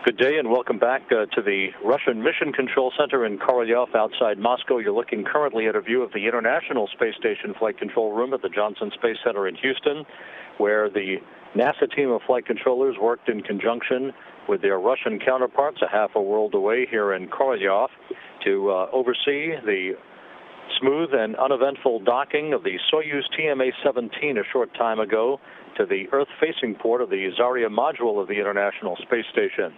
Good day and welcome back to the Russian Mission Control Center in Korolyov outside Moscow. You're looking currently at a view of the International Space Station Flight Control Room at the Johnson Space Center in Houston, where the NASA team of flight controllers worked in conjunction with their Russian counterparts a half a world away here in Korolyov to oversee the smooth and uneventful docking of the Soyuz TMA-17 a short time ago to the Earth-facing port of the Zarya module of the International Space Station.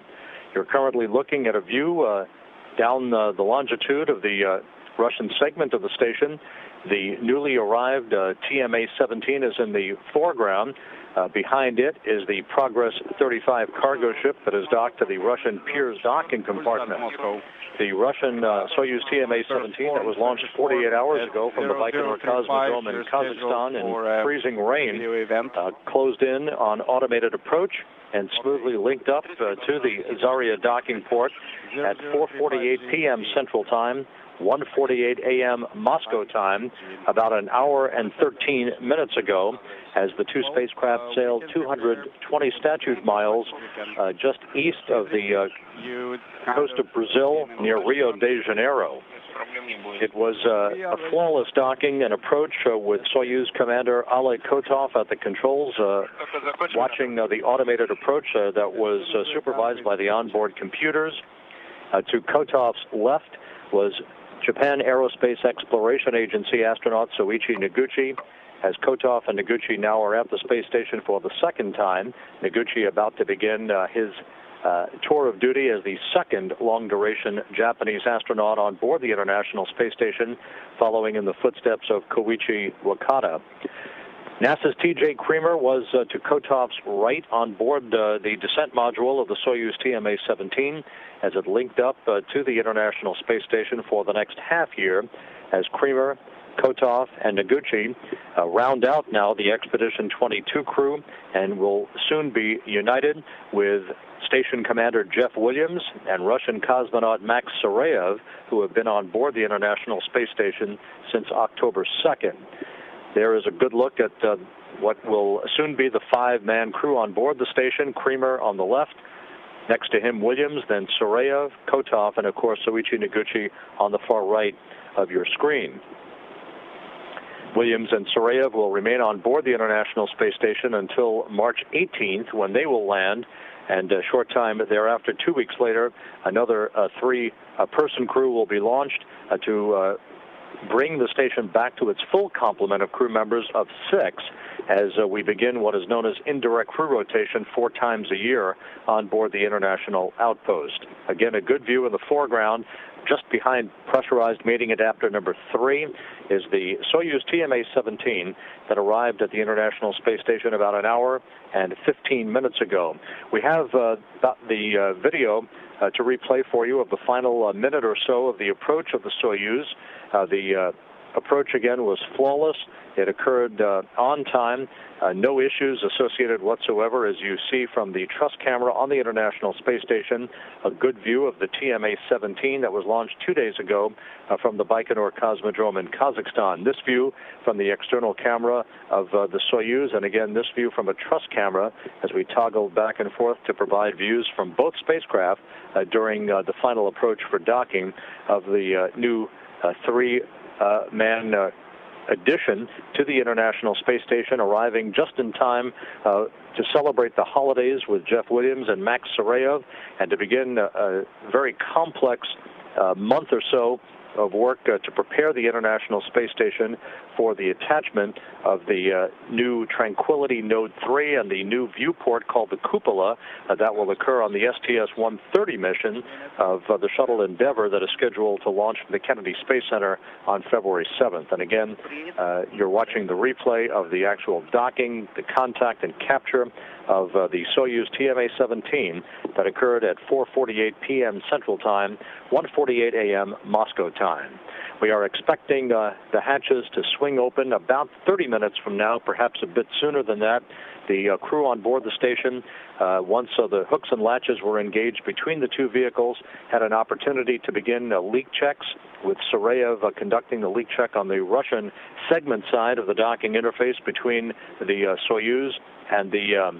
You're currently looking at a view down the longitude of the Russian segment of the station. The newly arrived TMA-17 is in the foreground. Behind it is the Progress 35 cargo ship that is docked to the Russian Piers docking compartment. The Russian Soyuz TMA-17 that was launched 48 hours ago from the Baikonur Cosmodrome in Kazakhstan in freezing rain closed in on automated approach and smoothly linked up to the Zarya docking port at 4:48 p.m. Central Time, 1:48 a.m. Moscow time, about an hour and 13 minutes ago, as the two spacecraft sailed 220 statute miles just east of the coast of Brazil near Rio de Janeiro. It was a flawless docking and approach with Soyuz Commander Oleg Kotov at the controls, watching the automated approach that was supervised by the onboard computers. To Kotov's left was Japan Aerospace Exploration Agency astronaut Soichi Noguchi. As Kotov and Noguchi now are at the space station for the second time, Noguchi about to begin his tour of duty as the second long-duration Japanese astronaut on board the International Space Station, following in the footsteps of Koichi Wakata. NASA's T.J. Creamer was to Kotov's right on board the descent module of the Soyuz TMA-17 as it linked up to the International Space Station for the next half year, as Creamer, Kotov, and Noguchi round out now the Expedition 22 crew and will soon be united with Station Commander Jeff Williams and Russian cosmonaut Max Sarayev, who have been on board the International Space Station since October 2nd. There is a good look at what will soon be the five-man crew on board the station. Creamer on the left, next to him Williams, then Sarayev, Kotov, and of course Soichi Noguchi on the far right of your screen. Williams and Sarayev will remain on board the International Space Station until March 18th, when they will land, and a short time thereafter, 2 weeks later, another three-person crew will be launched to bring the station back to its full complement of crew members of 6 as we begin what is known as indirect crew rotation 4 times a year on board the International Outpost. Again, a good view in the foreground. Just behind pressurized mating adapter number 3 is the Soyuz TMA-17 that arrived at the International Space Station about an hour and 15 minutes ago. We have the video to replay for you of the final minute or so of the approach of the Soyuz. The approach, again, was flawless. It occurred on time. No issues associated whatsoever, as you see from the truss camera on the International Space Station. A good view of the TMA-17 that was launched 2 days ago from the Baikonur Cosmodrome in Kazakhstan. This view from the external camera of the Soyuz, and again, this view from a truss camera as we toggled back and forth to provide views from both spacecraft during the final approach for docking of the new three-man addition to the International Space Station, arriving just in time to celebrate the holidays with Jeff Williams and Max Sarayev, and to begin a very complex month or so of work to prepare the International Space Station for the attachment of the new Tranquility Node 3 and the new viewport called the Cupola that will occur on the STS-130 mission of the shuttle Endeavour that is scheduled to launch from the Kennedy Space Center on February 7th. And again, you're watching the replay of the actual docking, the contact and capture of the Soyuz TMA-17 that occurred at 4:48 p.m. Central Time, 1:48 a.m. Moscow time. We are expecting the hatches to swing open about 30 minutes from now, perhaps a bit sooner than that. The crew on board the station, once the hooks and latches were engaged between the two vehicles, had an opportunity to begin leak checks, with Sarayev conducting the leak check on the Russian segment side of the docking interface between the Soyuz and the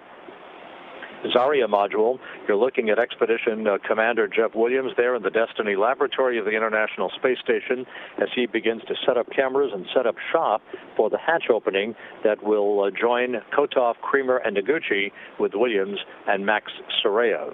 Zarya module. You're looking at Expedition Commander Jeff Williams there in the Destiny laboratory of the International Space Station as he begins to set up cameras and set up shop for the hatch opening that will join Kotov, Creamer, and Noguchi with Williams and Max Sarayev.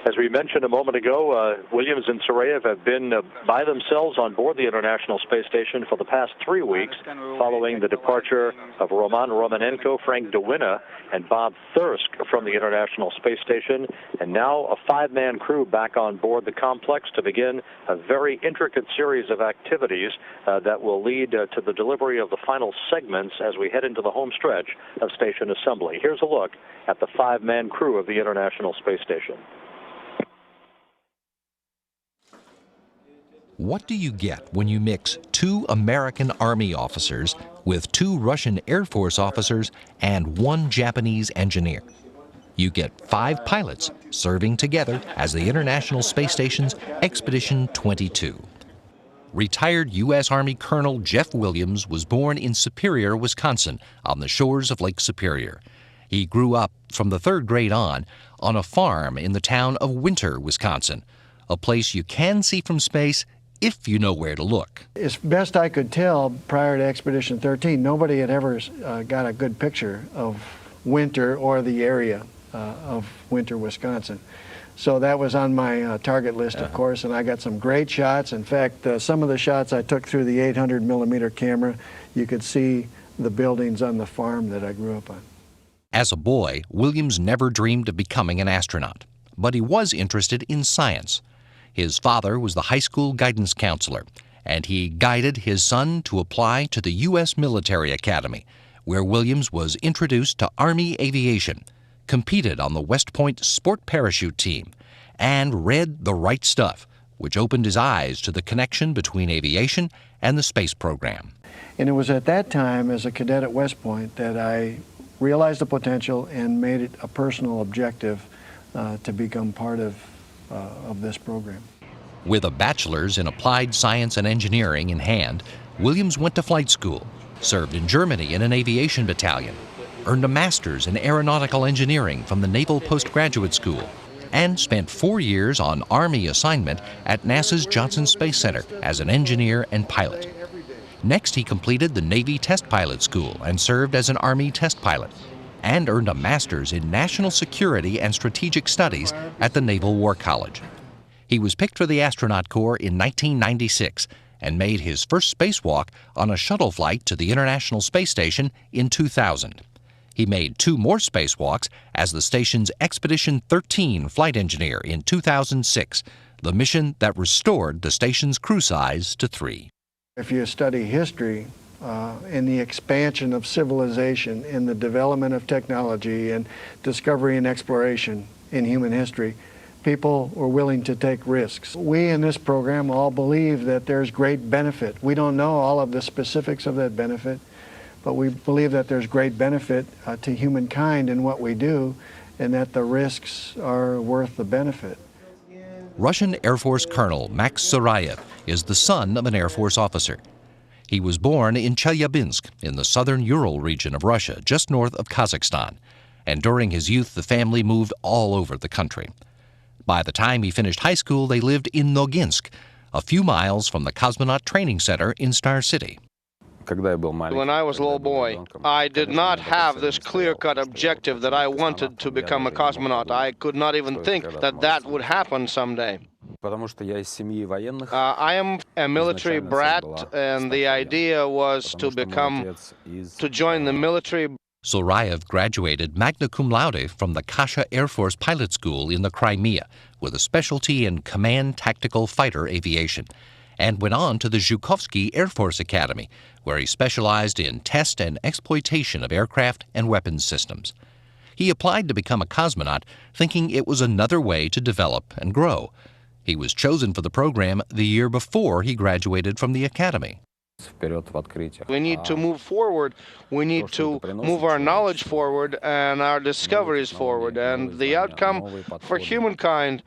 As we mentioned a moment ago, Williams and Sarayev have been by themselves on board the International Space Station for the past 3 weeks, following the departure of Roman Romanenko, Frank DeWinna, and Bob Thirsk from the International Space Station, and now a 5-man crew back on board the complex to begin a very intricate series of activities that will lead to the delivery of the final segments as we head into the home stretch of station assembly. Here's a look at the 5-man crew of the International Space Station. What do you get when you mix 2 American Army officers with 2 Russian Air Force officers and 1 Japanese engineer? You get 5 pilots serving together as the International Space Station's Expedition 22. Retired U.S. Army Colonel Jeff Williams was born in Superior, Wisconsin, on the shores of Lake Superior. He grew up from the 3rd grade on a farm in the town of Winter, Wisconsin, a place you can see from space if you know where to look. As best I could tell, prior to Expedition 13, nobody had ever got a good picture of Winter or the area of Winter, Wisconsin. So that was on my target list, of course, and I got some great shots. In fact, some of the shots I took through the 800mm camera, you could see the buildings on the farm that I grew up on. As a boy, Williams never dreamed of becoming an astronaut, but he was interested in science. His father was the high school guidance counselor, and he guided his son to apply to the U.S. Military Academy, where Williams was introduced to Army aviation, competed on the West Point sport parachute team, and read The Right Stuff, which opened his eyes to the connection between aviation and the space program. And it was at that time, as a cadet at West Point, that I realized the potential and made it a personal objective to become part of this program. With a bachelor's in applied science and engineering in hand, Williams went to flight school, served in Germany in an aviation battalion, earned a master's in aeronautical engineering from the Naval Postgraduate School, and spent 4 years on Army assignment at NASA's Johnson Space Center as an engineer and pilot. Next, he completed the Navy Test Pilot School and served as an Army test pilot, and earned a master's in national security and strategic studies at the Naval War College. He was picked for the astronaut corps in 1996 and made his first spacewalk on a shuttle flight to the International Space Station in 2000. He made 2 more spacewalks as the station's Expedition 13 flight engineer in 2006, the mission that restored the station's crew size to 3. If you study history, in the expansion of civilization, in the development of technology and discovery and exploration in human history, people were willing to take risks. We in this program all believe that there's great benefit. We don't know all of the specifics of that benefit, but we believe that there's great benefit to humankind in what we do, and that the risks are worth the benefit. Russian Air Force Colonel Max Sarayev is the son of an Air Force officer. He was born in Chelyabinsk in the southern Ural region of Russia, just north of Kazakhstan, and during his youth the family moved all over the country. By the time he finished high school, they lived in Noginsk, a few miles from the Cosmonaut Training Center in Star City. When I was a little boy, I did not have this clear-cut objective that I wanted to become a cosmonaut. I could not even think that that would happen someday. I am a military brat, and the idea was to join the military. Sarayev graduated magna cum laude from the Kasha Air Force Pilot School in the Crimea with a specialty in command tactical fighter aviation, and went on to the Zhukovsky Air Force Academy, where he specialized in test and exploitation of aircraft and weapons systems. He applied to become a cosmonaut, thinking it was another way to develop and grow. He was chosen for the program the year before he graduated from the academy. We need to move forward. We need to move our knowledge forward and our discoveries forward. And the outcome for humankind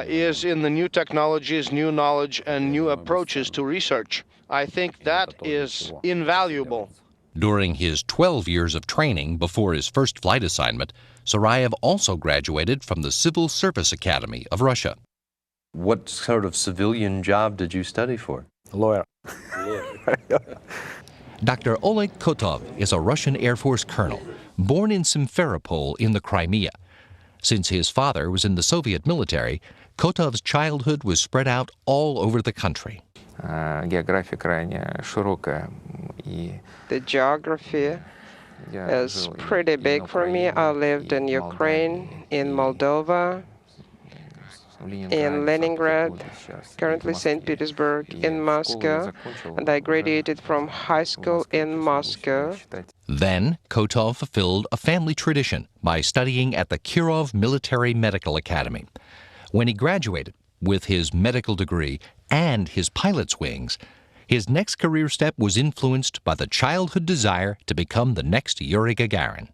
is in the new technologies, new knowledge, and new approaches to research. I think that is invaluable. During his 12 years of training before his first flight assignment, Sarayev also graduated from the Civil Service Academy of Russia. What sort of civilian job did you study for? Lawyer. Dr. Oleg Kotov is a Russian Air Force colonel, born in Simferopol in the Crimea. Since his father was in the Soviet military, Kotov's childhood was spread out all over the country. The geography is pretty big for me. I lived in Ukraine, in Moldova, in Leningrad, currently St. Petersburg, in Moscow, and I graduated from high school in Moscow. Then Kotov fulfilled a family tradition by studying at the Kirov Military Medical Academy. When he graduated with his medical degree and his pilot's wings, his next career step was influenced by the childhood desire to become the next Yuri Gagarin.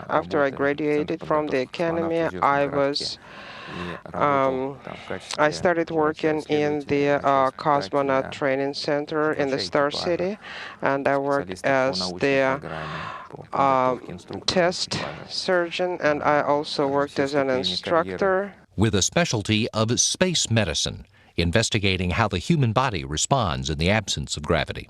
After I graduated from the academy, I started working in the cosmonaut training center in the Star City, and I worked as the test surgeon, and I also worked as an instructor. With a specialty of space medicine, investigating how the human body responds in the absence of gravity.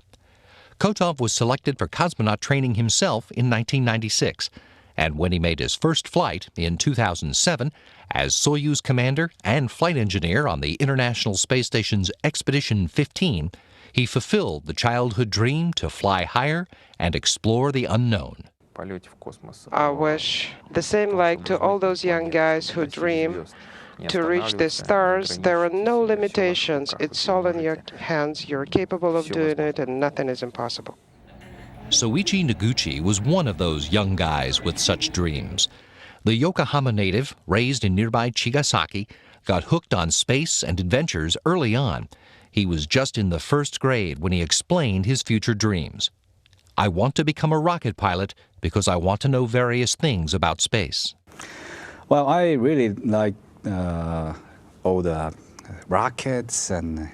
Kotov was selected for cosmonaut training himself in 1996, and when he made his first flight in 2007 as Soyuz commander and flight engineer on the International Space Station's Expedition 15, he fulfilled the childhood dream to fly higher and explore the unknown. I wish the same like to all those young guys who dream to reach the stars. There are no limitations. It's all in your hands. You're capable of doing it, and nothing is impossible. Soichi Noguchi was one of those young guys with such dreams. The Yokohama native, raised in nearby Chigasaki, got hooked on space and adventures early on. He was just in the first grade when he explained his future dreams. I want to become a rocket pilot because I want to know various things about space. Well, I really like all the rockets and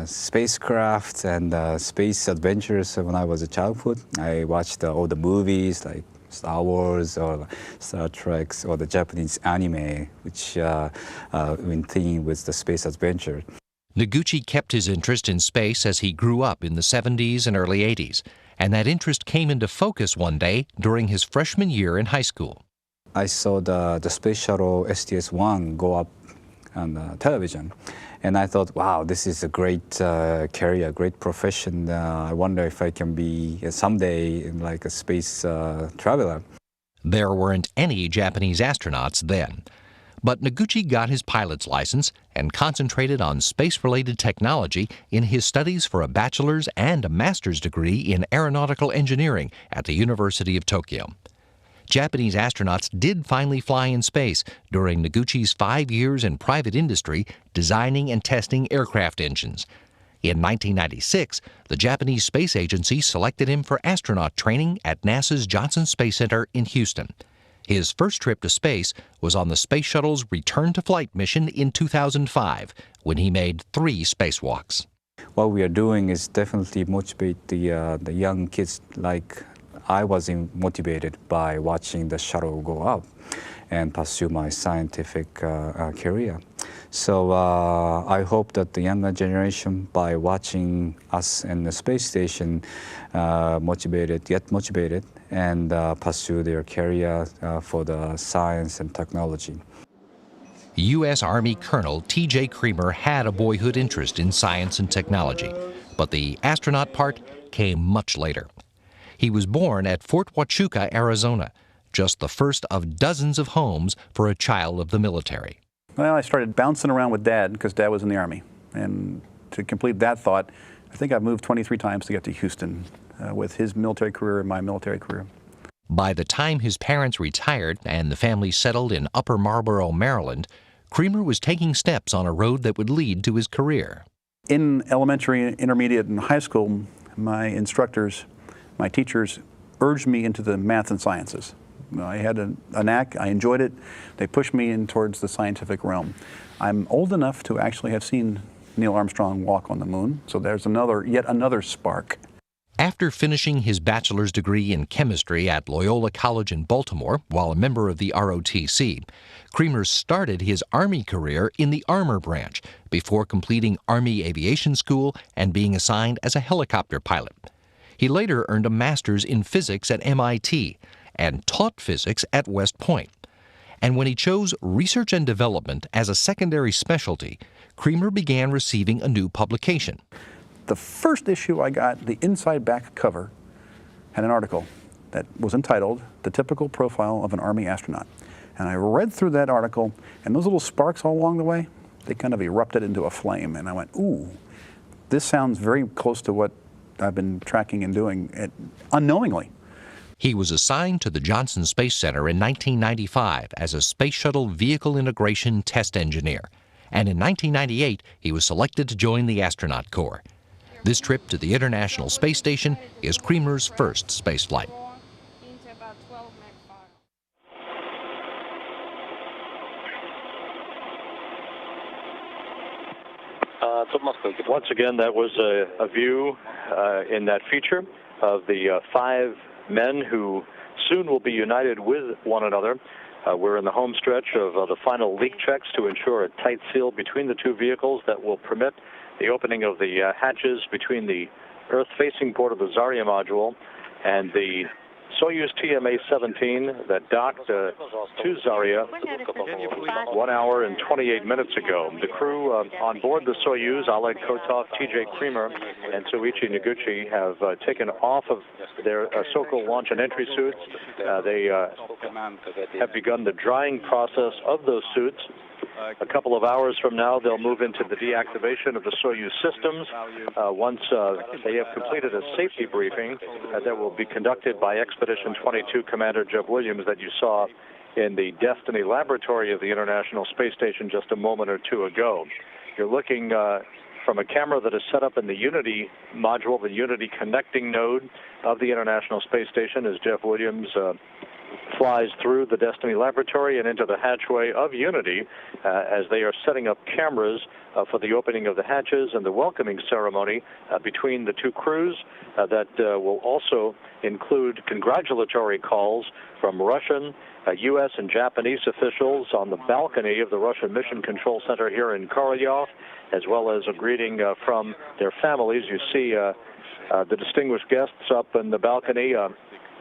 spacecraft and space adventures when I was a childhood. I watched all the movies like Star Wars or Star Trek or the Japanese anime, which in theme with the space adventure. Noguchi kept his interest in space as he grew up in the 70s and early 80s, and that interest came into focus one day during his freshman year in high school. I saw the space shuttle STS-1 go up on television, and I thought, wow, this is a great career, great profession. I wonder if I can be someday like a space traveler. There weren't any Japanese astronauts then, but Noguchi got his pilot's license and concentrated on space-related technology in his studies for a bachelor's and a master's degree in aeronautical engineering at the University of Tokyo. Japanese astronauts did finally fly in space during Noguchi's 5 years in private industry designing and testing aircraft engines. In 1996, the Japanese Space Agency selected him for astronaut training at NASA's Johnson Space Center in Houston. His first trip to space was on the Space Shuttle's return-to-flight mission in 2005, when he made 3 spacewalks. What we are doing is definitely motivate the young kids like I was motivated by watching the shuttle go up and pursue my scientific career. So I hope that the younger generation, by watching us in the space station, get motivated and pursue their career for the science and technology. U.S. Army Colonel T.J. Creamer had a boyhood interest in science and technology, but the astronaut part came much later. He was born at Fort Huachuca, Arizona, just the first of dozens of homes for a child of the military. Well, I started bouncing around with Dad because Dad was in the Army. And to complete that thought, I think I've moved 23 times to get to Houston with his military career and my military career. By the time his parents retired and the family settled in Upper Marlboro, Maryland, Creamer was taking steps on a road that would lead to his career. In elementary, intermediate, and high school, my instructors, my teachers urged me into the math and sciences. I had a knack, I enjoyed it. They pushed me in towards the scientific realm. I'm old enough to actually have seen Neil Armstrong walk on the moon, so there's yet another spark. After finishing his bachelor's degree in chemistry at Loyola College in Baltimore while a member of the ROTC, Creamer started his Army career in the armor branch before completing Army Aviation School and being assigned as a helicopter pilot. He later earned a master's in physics at MIT and taught physics at West Point. And when he chose research and development as a secondary specialty, Creamer began receiving a new publication. The first issue I got, the inside back cover, had an article that was entitled "The Typical Profile of an Army Astronaut." And I read through that article, and those little sparks all along the way, they kind of erupted into a flame. And I went, ooh, this sounds very close to what I've been tracking and doing unknowingly. He was assigned to the Johnson Space Center in 1995 as a Space Shuttle Vehicle Integration Test Engineer. And in 1998, he was selected to join the Astronaut Corps. This trip to the International Space Station is Creamer's first space flight. Once again, that was a view in that feature of the 5 men who soon will be united with one another. We're in the home stretch of the final leak checks to ensure a tight seal between the 2 vehicles that will permit the opening of the hatches between the Earth-facing port of the Zarya module and the Soyuz TMA-17 that docked to Zarya 1 hour and 28 minutes ago. The crew on board the Soyuz, Oleg Kotov, T.J. Creamer, and Soichi Noguchi, have taken off of their Sokol launch and entry suits. They have begun the drying process of those suits. A couple of hours from now, they'll move into the deactivation of the Soyuz systems. Once they have completed a safety briefing that will be conducted by Expedition 22 Commander Jeff Williams that you saw in the Destiny laboratory of the International Space Station just a moment or two ago. You're looking from a camera that is set up in the Unity module, the Unity connecting node of the International Space Station, as Jeff Williams flies through the Destiny laboratory and into the hatchway of Unity as they are setting up cameras for the opening of the hatches and the welcoming ceremony between the 2 crews that will also include congratulatory calls from Russian, U.S. and Japanese officials on the balcony of the Russian Mission Control Center here in Korolyov, as well as a greeting from their families. You see the distinguished guests up in the balcony,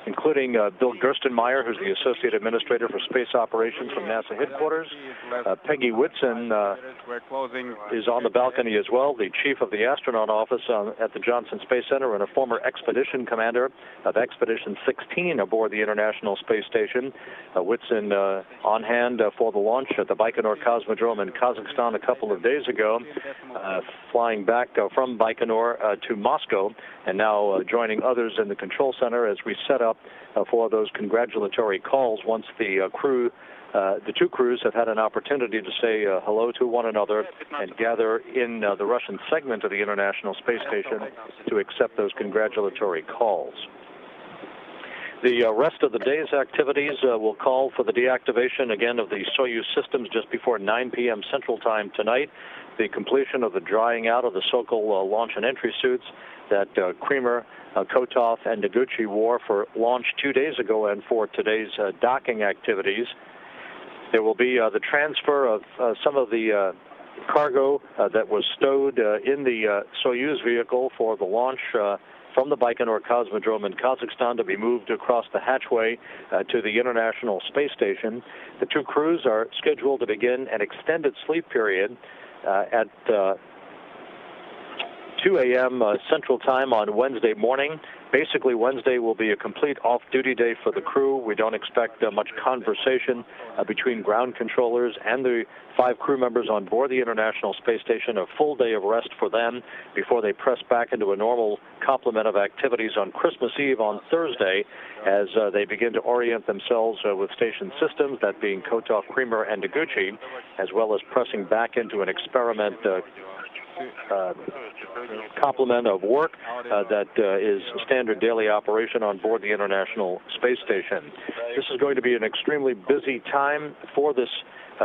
including Bill Gerstenmaier, who's the Associate Administrator for Space Operations from NASA headquarters. Peggy Whitson is on the balcony as well, the Chief of the Astronaut Office at the Johnson Space Center and a former expedition commander of Expedition 16 aboard the International Space Station. Whitson on hand for the launch at the Baikonur Cosmodrome in Kazakhstan a couple of days ago, flying back from Baikonur to Moscow, and now joining others in the control center as we set up for those congratulatory calls once the 2 crews have had an opportunity to say hello to one another and gather in the Russian segment of the International Space Station to accept those congratulatory calls. The rest of the day's activities will call for the deactivation again of the Soyuz systems just before 9 p.m. Central Time tonight, the completion of the drying out of the Sokol launch and entry suits that Creamer, Kotov, and Noguchi wore for launch 2 days ago and for today's docking activities. There will be the transfer of some of the cargo that was stowed in the Soyuz vehicle for the launch from the Baikonur Cosmodrome in Kazakhstan to be moved across the hatchway to the International Space Station. The 2 crews are scheduled to begin an extended sleep period at 2 a.m. Central Time on Wednesday morning. Basically, Wednesday will be a complete off-duty day for the crew. We don't expect much conversation between ground controllers and the 5 crew members on board the International Space Station. A full day of rest for them before they press back into a normal complement of activities on Christmas Eve on Thursday as they begin to orient themselves with station systems, that being Kotov, Creamer, and Noguchi, as well as pressing back into an experiment complement of work that is standard daily operation on board the International Space Station. This is going to be an extremely busy time for this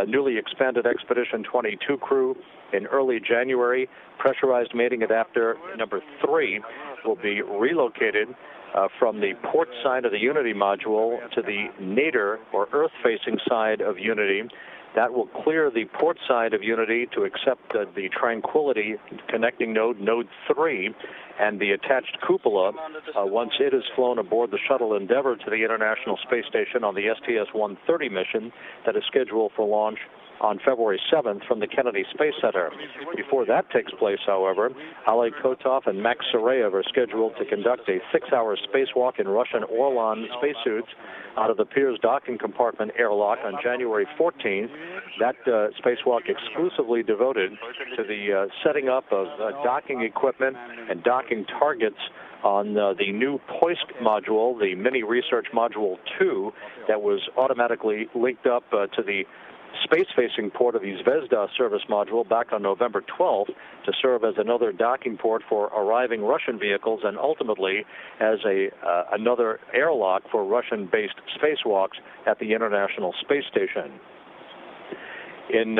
newly expanded Expedition 22 crew. In early January, pressurized mating adapter number 3 will be relocated from the port side of the Unity module to the nadir, or Earth-facing side of Unity. That will clear the port side of Unity to accept the Tranquility connecting node, node 3, and the attached cupola once it is flown aboard the shuttle Endeavour to the International Space Station on the STS-130 mission that is scheduled for launch on February 7th from the Kennedy Space Center. Before that takes place, however, Oleg Kotov and Max Sarayev are scheduled to conduct a 6-hour spacewalk in Russian Orlan spacesuits out of the Pirs docking compartment airlock on January 14th. That spacewalk exclusively devoted to the setting up of docking equipment and docking targets on the new POISC module, the Mini Research Module 2, that was automatically linked up to the space-facing port of the Zvezda service module back on November 12th to serve as another docking port for arriving Russian vehicles and ultimately as another airlock for Russian-based spacewalks at the International Space Station. In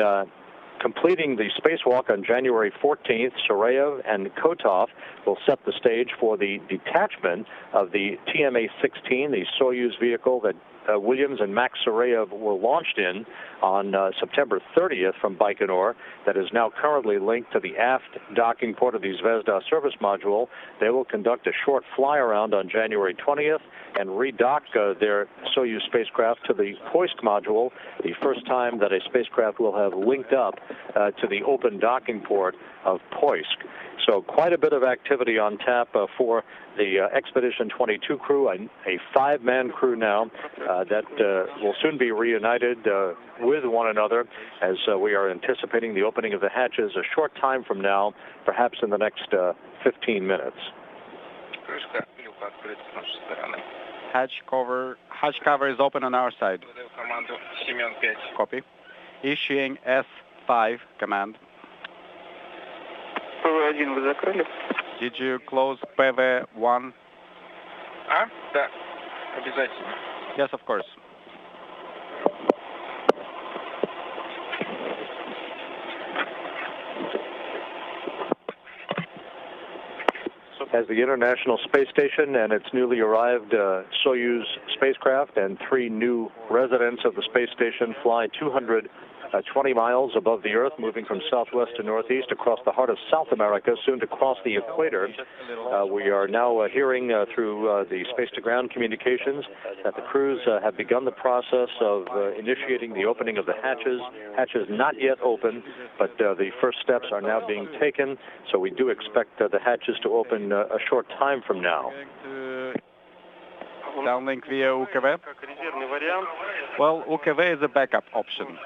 completing the spacewalk on January 14th, Sarayev and Kotov will set the stage for the detachment of the TMA-16, the Soyuz vehicle that Williams and Max Sarayev were launched in on September 30th from Baikonur, that is now currently linked to the aft docking port of the Zvezda service module. They will conduct a short fly-around on January 20th and redock their Soyuz spacecraft to the POISC module, the first time that a spacecraft will have linked up to the open docking port of POISC. So quite a bit of activity on tap for the Expedition 22 crew, a 5-man crew now that will soon be reunited with one another as we are anticipating the opening of the hatches a short time from now, perhaps in the next 15 minutes. Hatch cover is open on our side. Copy. Issuing S5 command. ПВ-1 вы закрыли? Did you close PV-1? Да, обязательно. Yes, of course. As the International Space Station and its newly arrived Soyuz spacecraft and 3 new residents of the space station fly 220 miles above the Earth, moving from southwest to northeast across the heart of South America, soon to cross the equator. We are now hearing through the space-to-ground communications that the crews have begun the process of initiating the opening of the hatches. Hatches not yet open, but the first steps are now being taken, so we do expect the hatches to open a short time from now. Downlink via UKV? Well, UKV is a backup option.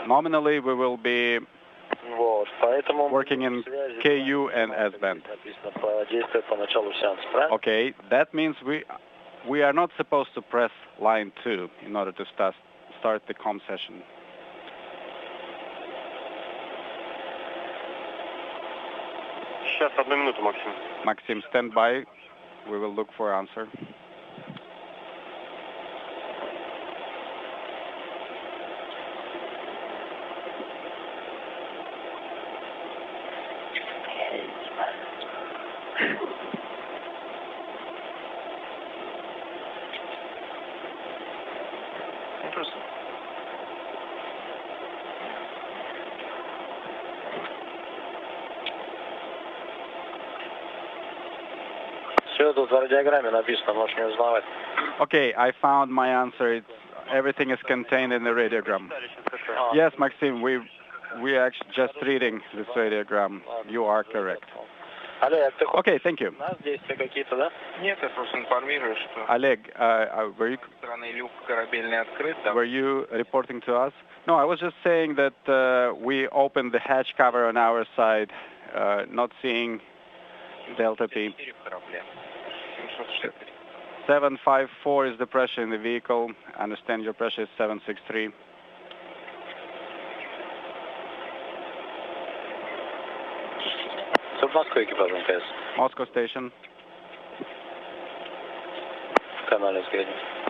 Nominally, we will be working in KU and S-band. Okay, that means we are not supposed to press line 2 in order to start the comm session. Сейчас, 1 минуту, Максим. Maxim, stand by. We will look for answer. Okay, I found my answer. Everything is contained in the radiogram. Yes, Maxim, we are actually just reading this radiogram. You are correct. Okay, thank you. Oleg, were you reporting to us? No, I was just saying that we opened the hatch cover on our side, not seeing Delta P. 754 is the pressure in the vehicle. I understand your pressure is 763. Moscow station.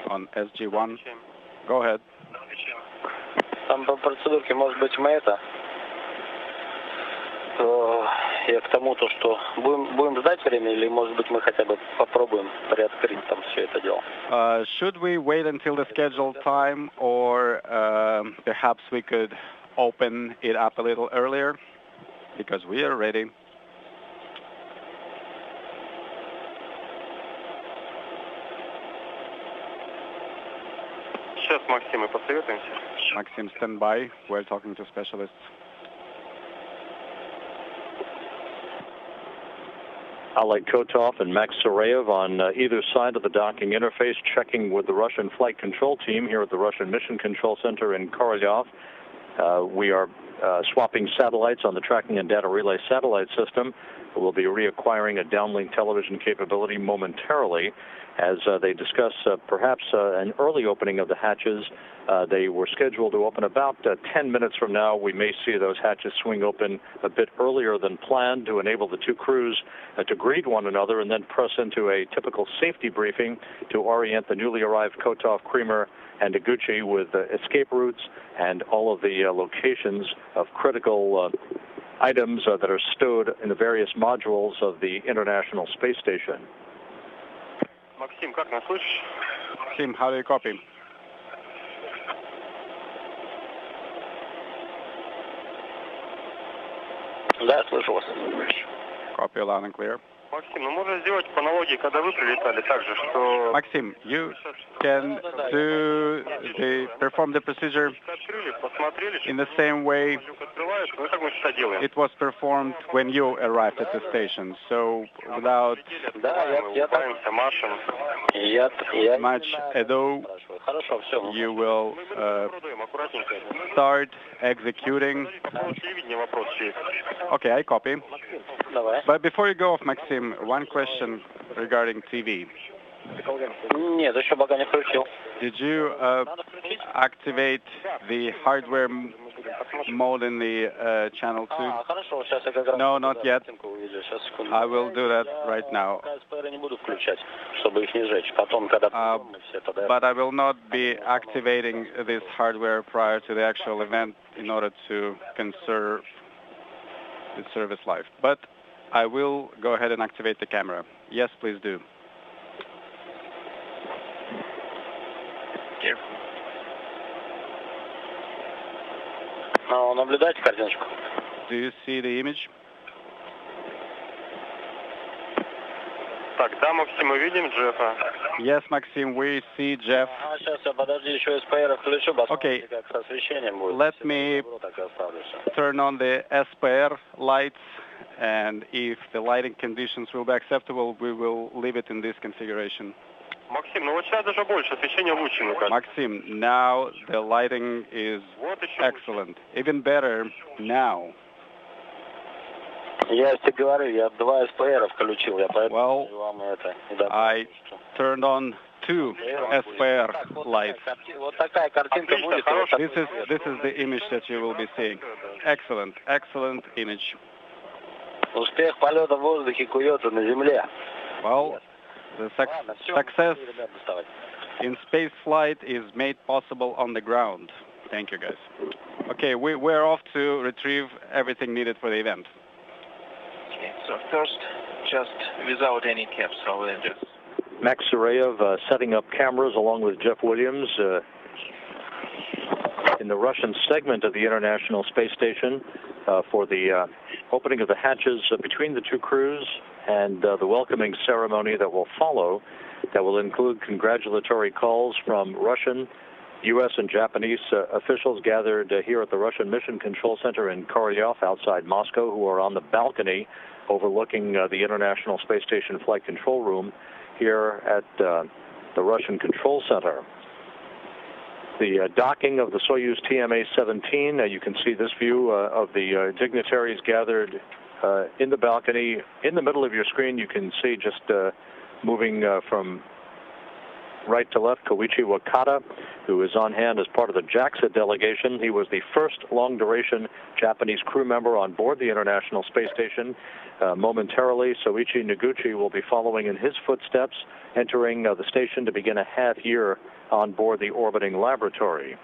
On SG1. Go ahead. Там по процедурке, может быть, мы это... Я к тому, что будем ждать время, или, может быть, мы хотя бы попробуем приоткрыть там все это дело. Should we wait until the scheduled time, or perhaps we could open it up a little earlier? Because we are ready. Сейчас, Максим, мы посоветуемся. Maxim, stand by. We're talking to specialists. Oleg Kotov and Max Sarayev on either side of the docking interface, checking with the Russian flight control team here at the Russian Mission Control Center in Korolyov. We are swapping satellites on the tracking and data relay satellite system. We'll be reacquiring a downlink television capability momentarily as they discuss perhaps an early opening of the hatches. They were scheduled to open about 10 minutes from now. We may see those hatches swing open a bit earlier than planned to enable the two crews to greet one another and then press into a typical safety briefing to orient the newly arrived Kotov, Creamer, and Iguchi with escape routes and all of the locations of critical items that are stowed in the various modules of the International Space Station. Максим, как нас слышишь? Maxim, how do you copy? Да, слышу вас. Copy loud and clear. Максим, ну можно сделать по аналогии, когда вы прилетали, так же, что... Maxim, you can perform the procedure in the same way it was performed when you arrived at the station. So without much ado, you will start executing. Okay, I copy. But before you go off, Maxim, one question regarding TV. Нет, еще пока не включил. Did you activate the hardware mode in the channel 2? No, not yet. I will do that right now. But I will not be activating this hardware prior to the actual event in order to conserve the service life. But I will go ahead and activate the camera. Yes, please do. Наблюдайте картиночку. Do you see the image? Так, да, Максим, мы видим Джеффа. Yes, Maxim, we see Jeff. Сейчас я подожди, еще SPR включу, посмотрите, как с освещением будет. Let me turn on the SPR lights, and if the lighting conditions will be acceptable, we will leave it in this configuration. Максим, ну вот сейчас даже больше, освещение лучше. Maxim, now the lighting is excellent. Even better now. Я тебе говорю, я 2 SPR включил, я поэтому вам это не добавил. I turned on 2 SPR lights. Вот такая картинка будет. This is the image that you will be seeing. Excellent, excellent image. Успех полета в воздухе куется на земле. Well, the success in space flight is made possible on the ground. Thank you, guys. Okay, we're off to retrieve everything needed for the event. Okay, so first, just without any caps, so then just... Max Sarayev setting up cameras along with Jeff Williams in the Russian segment of the International Space Station for the opening of the hatches between the two crews and the welcoming ceremony that will follow, that will include congratulatory calls from Russian, U.S. and Japanese officials gathered here at the Russian Mission Control Center in Korolyov outside Moscow, who are on the balcony overlooking the International Space Station Flight Control Room here at the Russian Control Center. The docking of the Soyuz TMA-17, you can see this view of the dignitaries gathered in the balcony. In the middle of your screen, you can see just moving from right to left, Koichi Wakata, who is on hand as part of the JAXA delegation. He was the first long-duration Japanese crew member on board the International Space Station. Momentarily, Soichi Noguchi will be following in his footsteps, entering the station to begin a half year on board the orbiting laboratory.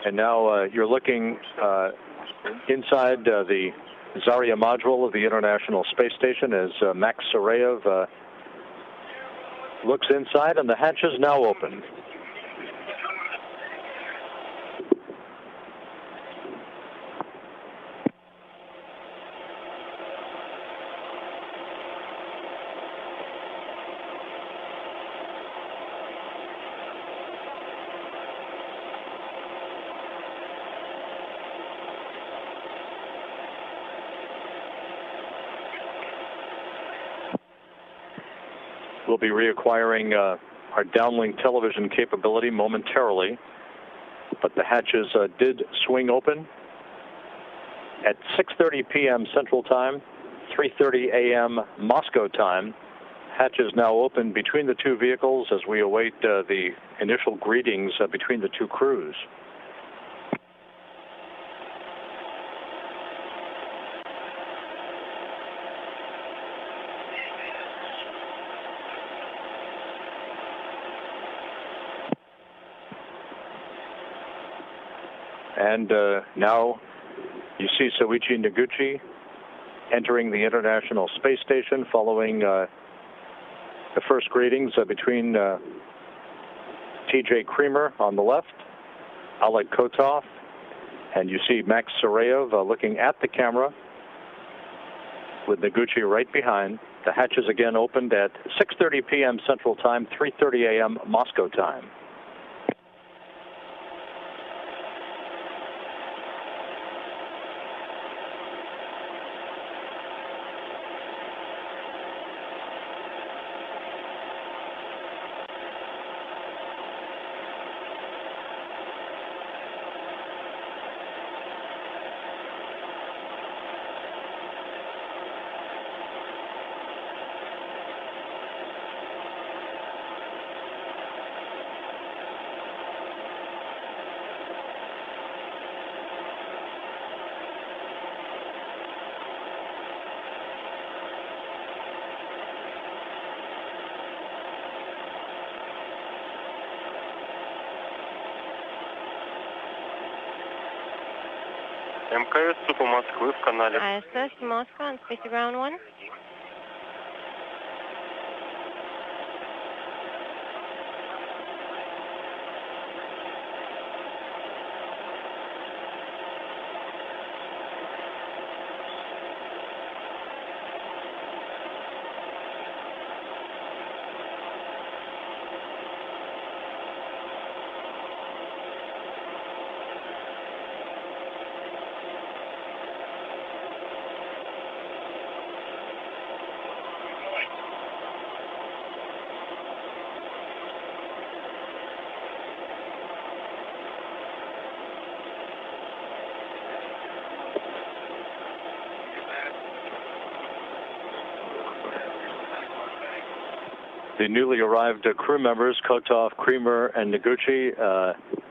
And now you're looking inside the Zarya module of the International Space Station as Max Sarayev looks inside, and the hatch is now open. We'll be reacquiring our downlink television capability momentarily, but the hatches did swing open at 6:30 p.m. Central Time, 3:30 a.m. Moscow time. Hatch is now open between the two vehicles as we await the initial greetings between the two crews. And now you see Soichi Noguchi entering the International Space Station following the first greetings between T.J. Creamer on the left, Oleg Kotov, and you see Max Sarayev looking at the camera with Noguchi right behind. The hatches again opened at 6:30 p.m. Central Time, 3:30 a.m. Moscow time. МКС СУПа Москвы в канале. ISS Moscow on Space Ground 1. The newly arrived crew members, Kotov, Creamer, and Noguchi,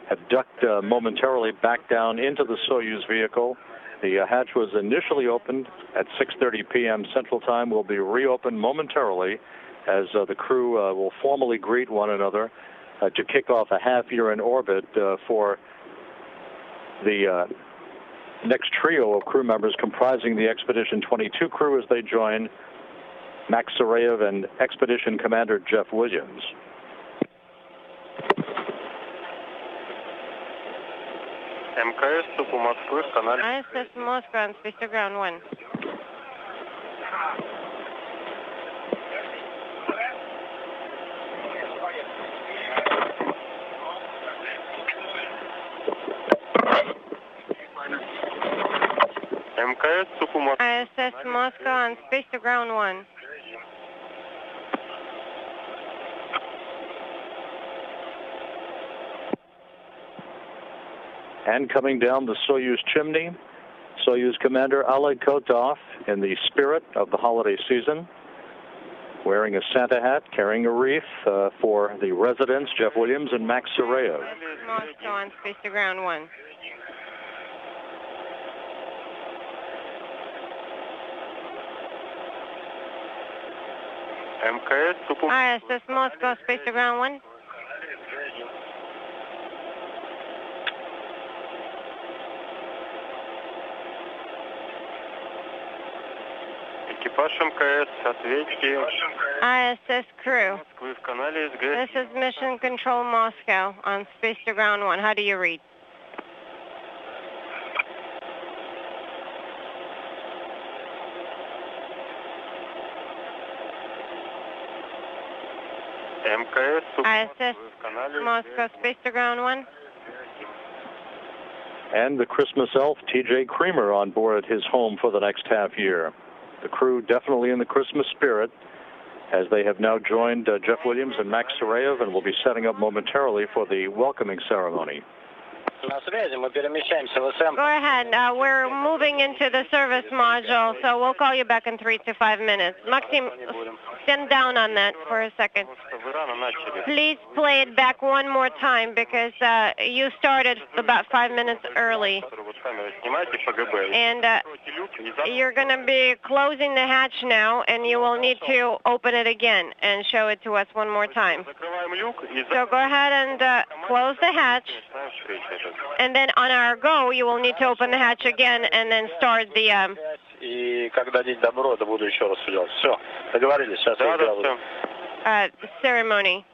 have ducked momentarily back down into the Soyuz vehicle. The hatch was initially opened at 6:30 p.m. Central Time. Will be reopened momentarily as the crew will formally greet one another to kick off a half year in orbit for the next trio of crew members comprising the Expedition 22 crew as they join Max Sarayev and Expedition Commander Jeff Williams. МКС СУПа Москвы в канале. ISS Moscow on Space Ground 1. ISS Moscow on space to ground 1. And coming down the Soyuz chimney, Soyuz Commander Oleg Kotov in the spirit of the holiday season, wearing a Santa hat, carrying a wreath for the residents, Jeff Williams and Max Sarayev. Moscow on space to ground 1. ISS Moscow, space to ground 1. ISS crew. This is Mission Control Moscow on space to ground 1. How do you read? ISS Moscow, space to ground 1. And the Christmas elf, T.J. Creamer, on board at his home for the next half year. The crew definitely in the Christmas spirit, as they have now joined Jeff Williams and Max Sarayev and will be setting up momentarily for the welcoming ceremony. Go ahead. We're moving into the service module, so we'll call you back in 3 to 5 minutes. Maxim, stand down on that for a second. Please play it back one more time because you started about 5 minutes early. And you're going to be closing the hatch now, and you will need to open it again and show it to us one more time. So go ahead and close the hatch. And then on our go, you will need to open the hatch again and then start the ceremony.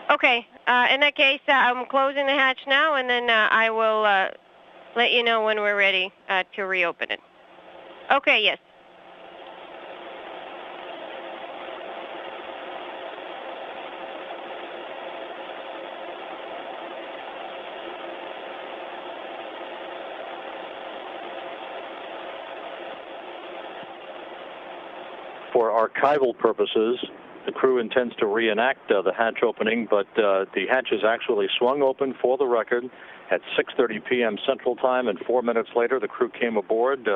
Okay. In that case, I'm closing the hatch now, and then I will let you know when we're ready to reopen it. Okay, yes. For archival purposes, the crew intends to reenact the hatch opening, but the hatch is actually swung open for the record at 6:30 p.m. Central Time, and 4 minutes later the crew came aboard,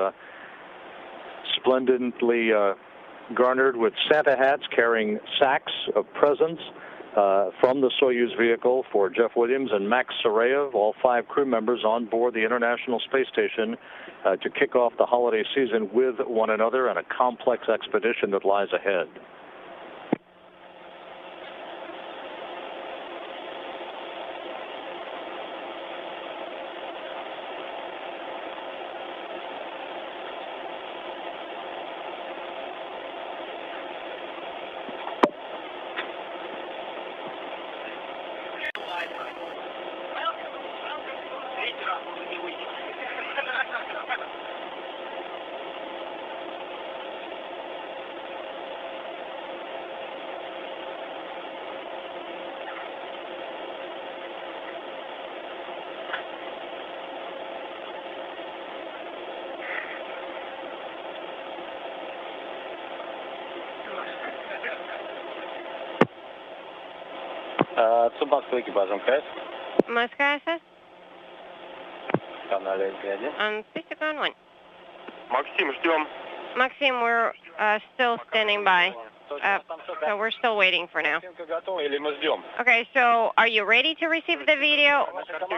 splendidly garnered with Santa hats carrying sacks of presents from the Soyuz vehicle for Jeff Williams and Max Sarayev, all 5 crew members on board the International Space Station to kick off the holiday season with one another and a complex expedition that lies ahead. Московским экипажем КС. Moscow SS? Канале связи. On space to ground 1. Максим, ждем. Maxim, we're still standing by. So we're still waiting for now. Okay, so are you ready to receive the video,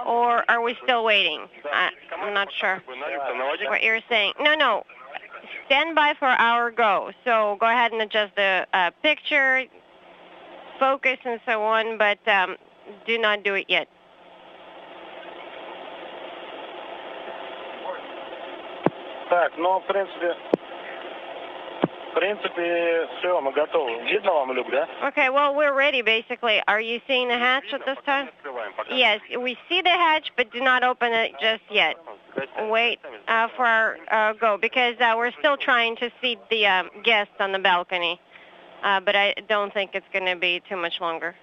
or are we still waiting? I'm not sure what you're saying. No. Stand by for our go. So go ahead and adjust the picture, focus, and so on, but do not do it yet. Так, ну, в принципе, все, мы готовы. Видно вам люк, да? Okay, well, we're ready, basically. Are you seeing the hatch at this time? Yes, we see the hatch, but do not open it just yet. Wait for our go, because we're still trying to seat the guests on the balcony. But I don't think it's going to be too much longer.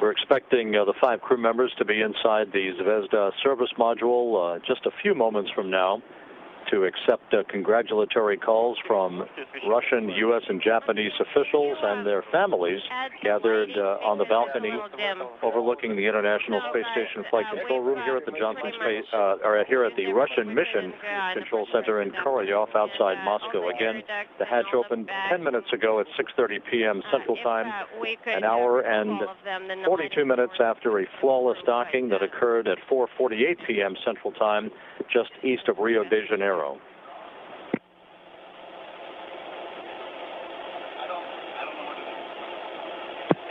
We're expecting the 5 crew members to be inside the Zvezda service module just a few moments from now to accept congratulatory calls from Russian, U.S., and Japanese officials and their families gathered on the balcony overlooking the International Space Station Flight Control Room here at the here at the Russian Mission Control Center in Korolyov outside Moscow. Again, the hatch opened 10 minutes ago at 6:30 p.m. Central Time, an hour and 42 minutes after a flawless docking that occurred at 4:48 p.m. Central Time, just east of Rio de Janeiro.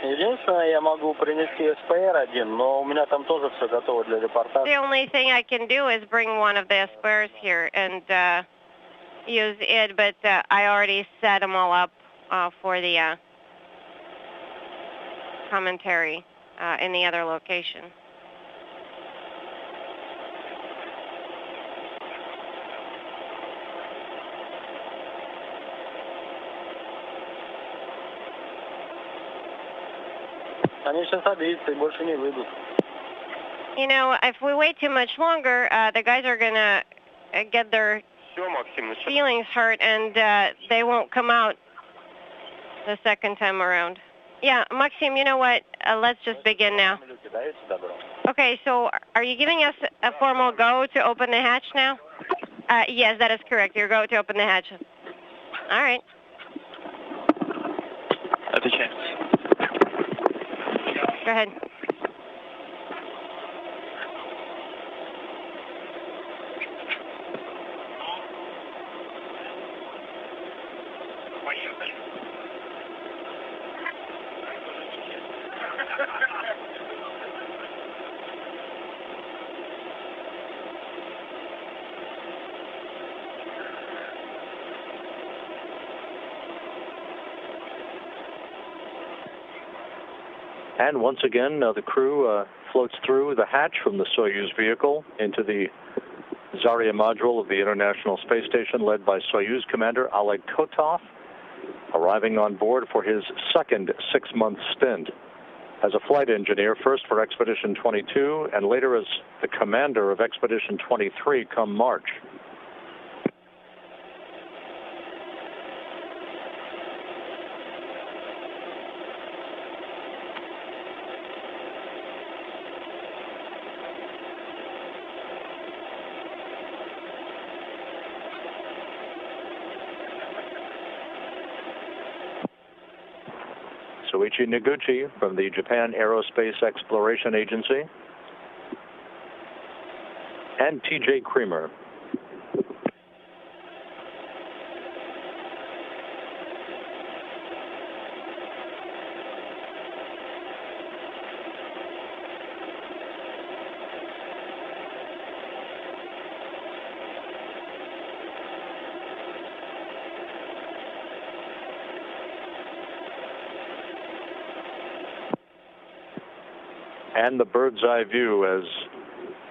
Единственное, я могу принести СПР-1, но у меня там тоже все готово для репортажа. The only thing I can do is bring one of the SPRs here and use it, but I already set them all up for the commentary in the other location. Они сейчас садятся и больше не выйдут. You know, if we wait too much longer, the guys are going to get their feelings hurt and they won't come out the second time around. Yeah, Maxim, you know what? Let's just begin now. Okay, so are you giving us a formal go to open the hatch now? Yes, that is correct. Your go to open the hatch. All right. Отвечаем. Go ahead. And once again, the crew floats through the hatch from the Soyuz vehicle into the Zarya module of the International Space Station, led by Soyuz Commander Oleg Kotov, arriving on board for his second 6-month stint as a flight engineer, first for Expedition 22 and later as the commander of Expedition 23 come March. Soichi Noguchi from the Japan Aerospace Exploration Agency, and T.J. Creamer. And the bird's eye view as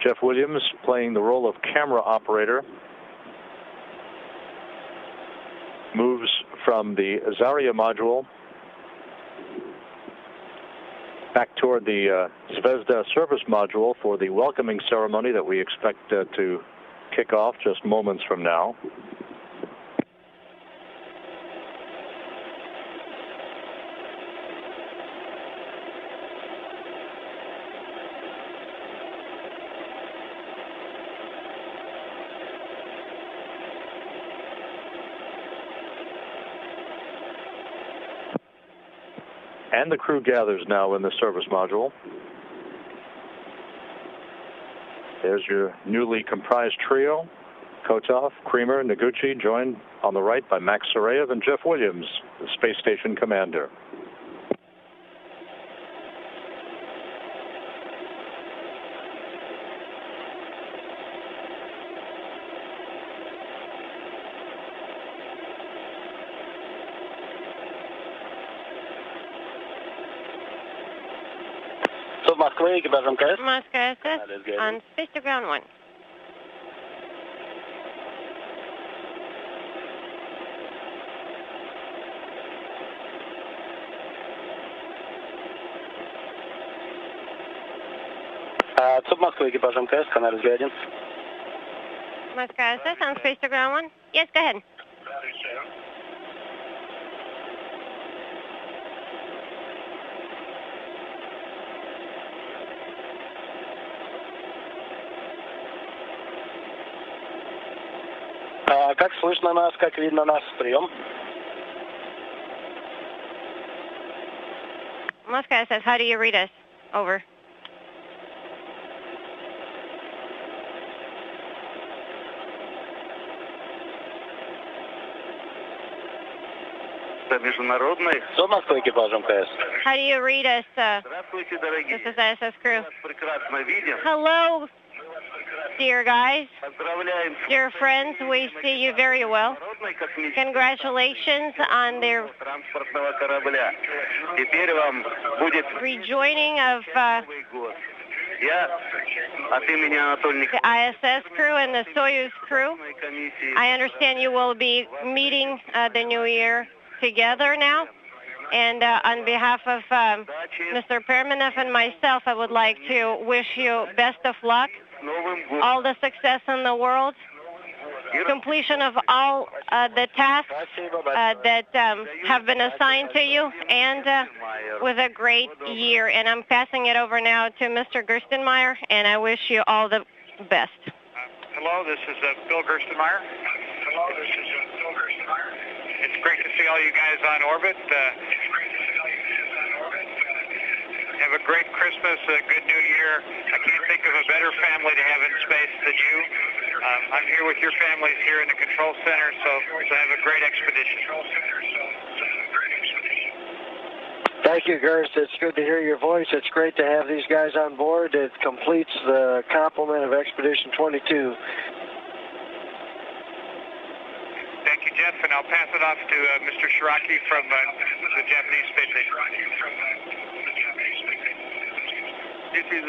Jeff Williams, playing the role of camera operator, moves from the Zarya module back toward the Zvezda service module for the welcoming ceremony that we expect to kick off just moments from now. And the crew gathers now in the service module. There's your newly comprised trio, Kotov, Creamer, Noguchi, joined on the right by Max Sarayev and Jeff Williams, the space station commander. Москва, экипаж МКС. Moscow SS on space to ground 1. Москва, экипаж МКС, канал СГ-1. Moscow SS on space to ground 1. Yes, go ahead. Как слышно нас, как видно нас? Прием. Moscow SS, how do you read us? Over. Международный. Москва, экипаж МКС. How do you read us? This is ISS crew. Hello, dear guys. Dear friends, we see you very well. Congratulations on the rejoining of the ISS crew and the Soyuz crew. I understand you will be meeting the new year together now. And on behalf of Mr. Permanev and myself, I would like to wish you best of luck, all the success in the world, completion of all the tasks that have been assigned to you, and with a great year. And I'm passing it over now to Mr. Gerstenmaier, and I wish you all the best. Hello, this is Bill Gerstenmaier. It's great to see all you guys on orbit. Have a great Christmas, a good New Year. I can't think of a better family to have in space than you. I'm here with your families here in the control center, so have a great expedition. Thank you, Gerst. It's good to hear your voice. It's great to have these guys on board. It completes the complement of Expedition 22. Thank you, Jeff, and I'll pass it off to Mr. Shiraki from the Japanese Space Station. This is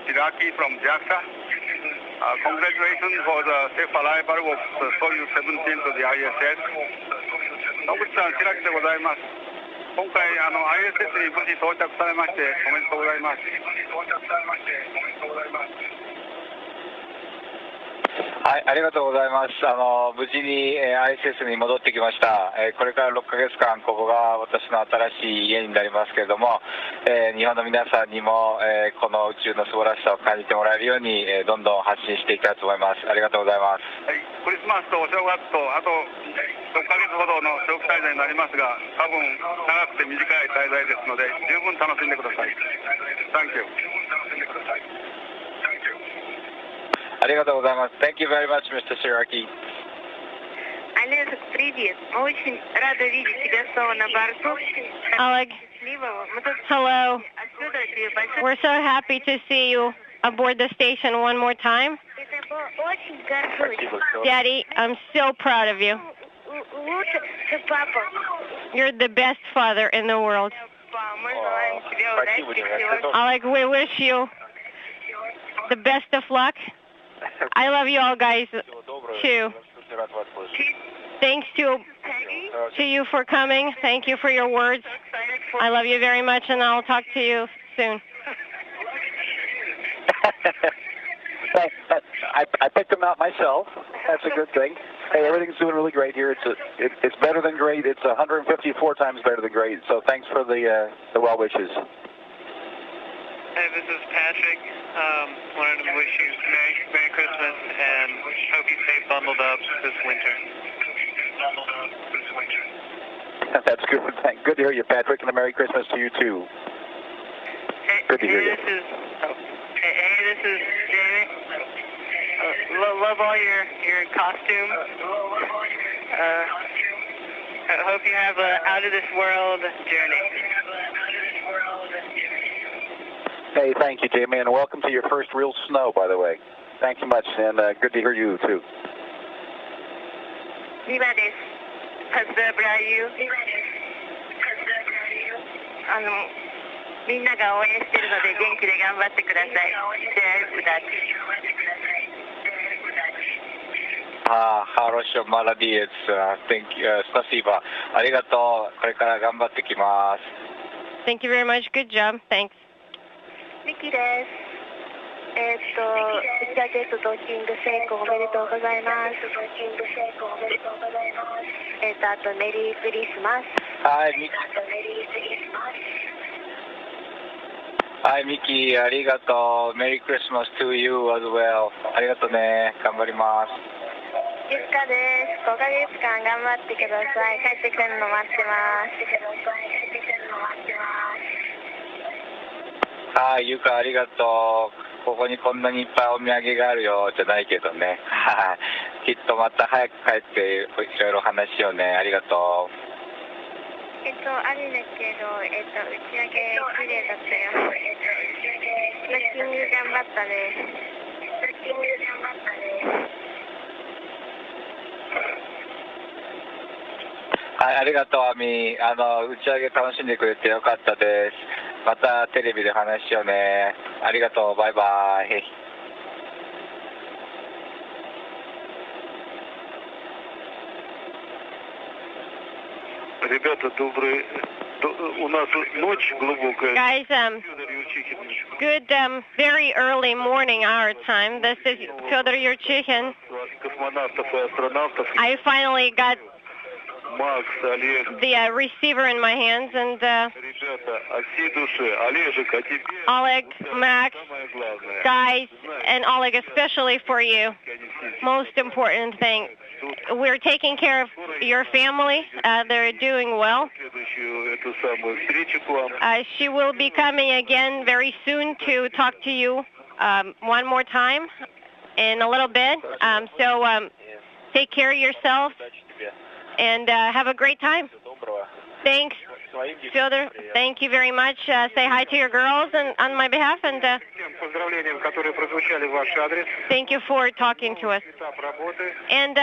Shiraki from JAXA. Congratulations for the safe arrival of the Soyuz 17 to the ISS. 野口さん、白木でございます。今回、ISS に無事到着されまして、おめでとうございます。はい、ありがとうございます。無事に ISS に戻ってきました。これから6ヶ月間、ここが私の新しい家になりますけれども、日本の皆さんにも、この宇宙の素晴らしさを感じてもらえるように、どんどん発信していきたいと思います。ありがとうございます。はい、クリスマスとお正月と、あと6ヶ月ほどの長期滞在になりますが、多分長くて短い滞在ですので、十分楽しんでください。Thank you. ありがとうございます。Thank you very much, Mr. Shiraki. Олег, привет. Мы очень рады видеть тебя снова на борту. Oleg, hello. We're so happy to see you aboard the station one more time. Daddy, I'm so proud of you. You're the best father in the world. Oleg, we wish you the best of luck. I love you all guys too. Thanks to you for coming. Thank you for your words. I love you very much, and I'll talk to you soon. I picked them out myself. That's a good thing. Hey, everything's doing really great here. It's better than great. It's 154 times better than great. So thanks for the well wishes. Hey, this is Patrick. Wanted to wish you Merry Christmas and hope you stay bundled up this winter. That's good. Good to hear you, Patrick, and a Merry Christmas to you too. Good to hear you. This is Jamie. Love all your costumes. I hope you have an out of this world journey. Hey, thank you, Jamie, and welcome to your first real snow, by the way. Thank you much, and good to hear you, too. Viva this. Поздравляю. みんなが応援してるので元気で頑張ってください。Хорошо, молодец. Спасибо. ありがとう。これから頑張ってきます。Thank you very much. Good job. Thanks. Mickey です。打ち上げとドッキング成功おめでとうございます。あとメリークリスマス。はい、はい、ミキ、ありがとう。メリークリスマス to you as well。ありがとうね。頑張ります。ゆっかです。5ヶ月間頑張ってください。帰ってくるの待ってます。はい、ゆか、ありがとう。ここにこんなにいっぱいお土産があるよじゃないけどね。きっとまた早く帰っていろいろ話しようね。ありがとう。あれだけど、打ち上げ綺麗だったよ。ドッキング頑張ったね。はい、ありがとう、アミ。打ち上げ楽しんでくれてよかったです。またテレビで話しようね。ありがとう、バイバイ。Ребята, добрый. У нас ночь глубокая. Guys, good, very early morning our time. This is Fyodor Yurchikhin. Космонавтов и астронавтов. I finally got Макс, Олег. the receiver in my hands, and Ребята, от всей души. Олежек, а тебе Oleg, Max, самое главное. guys, and Oleg especially for you. Most important thing, we're taking care of your family. They're doing well. Следующую эту самую встречу к вам. She will be coming again very soon to talk to you one more time in a little bit. So take care of yourself and have a great time. Thanks, Fyodor. Thank you very much. Say hi to your girls and on my behalf, and thank you for talking to us. And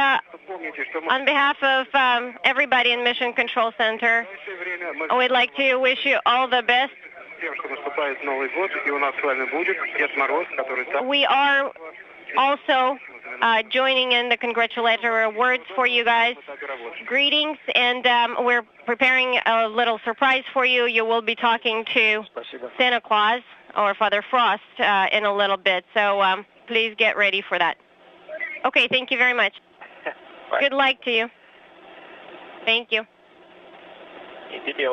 on behalf of everybody in Mission Control Center, we'd like to wish you all the best. We are also joining in the congratulatory words for you guys. Greetings, and we're preparing a little surprise for you. You will be talking to Santa Claus or Father Frost in a little bit, so please get ready for that. Okay, thank you very much. Good luck to you. Thank you.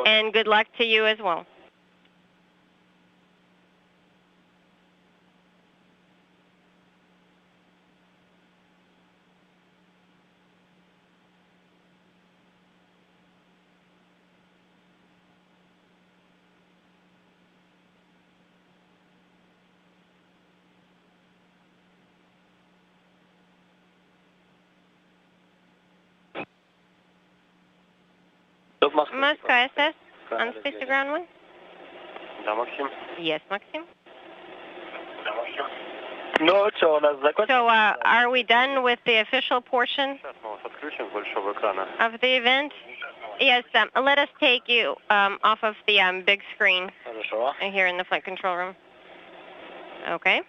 And good luck to you as well. Moscow SS on space to ground one. Да, Максим. Yes, Maxim. Да, Максим. No, что у нас закончилось? So are we done with the official portion of the event? Yes, let us take you off of the big screen here in the flight control room. Okay.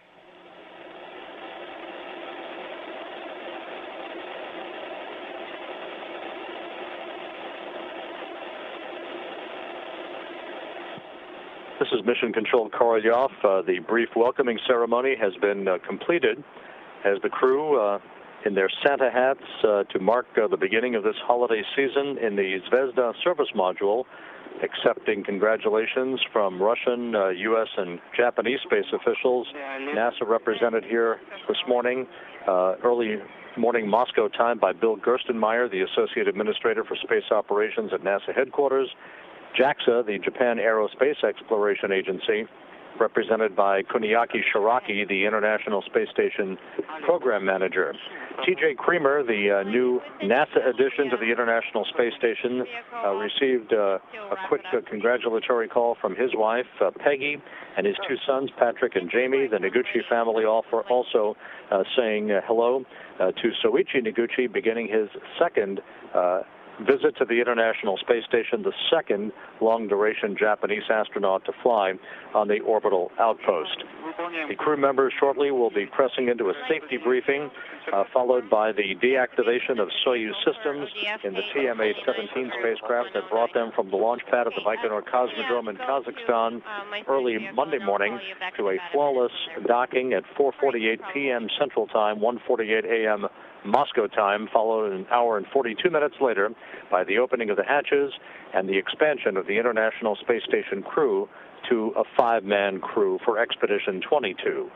This is Mission Control Korolyov. The brief welcoming ceremony has been completed as the crew in their Santa hats to mark the beginning of this holiday season in the Zvezda service module, accepting congratulations from Russian, U.S., and Japanese space officials. NASA represented here this morning, early morning Moscow time, by Bill Gerstenmaier, the Associate Administrator for Space Operations at NASA headquarters. JAXA, the Japan Aerospace Exploration Agency, represented by Kuniaki Shiraki, the International Space Station Program Manager. T.J. Creamer, the new NASA addition to the International Space Station, received a quick congratulatory call from his wife, Peggy, and his two sons, Patrick and Jamie. The Noguchi family also saying hello to Soichi Noguchi, beginning his second visit to the International Space Station, the second long-duration Japanese astronaut to fly on the orbital outpost. The crew members shortly will be pressing into a safety briefing, followed by the deactivation of Soyuz systems in the TM-817 spacecraft that brought them from the launch pad at the Baikonur Cosmodrome in Kazakhstan early Monday morning to a flawless docking at 4:48 p.m. Central Time, 1:48 a.m. Moscow time, followed an hour and 42 minutes later by the opening of the hatches and the expansion of the International Space Station crew to a 5-man crew for Expedition 22.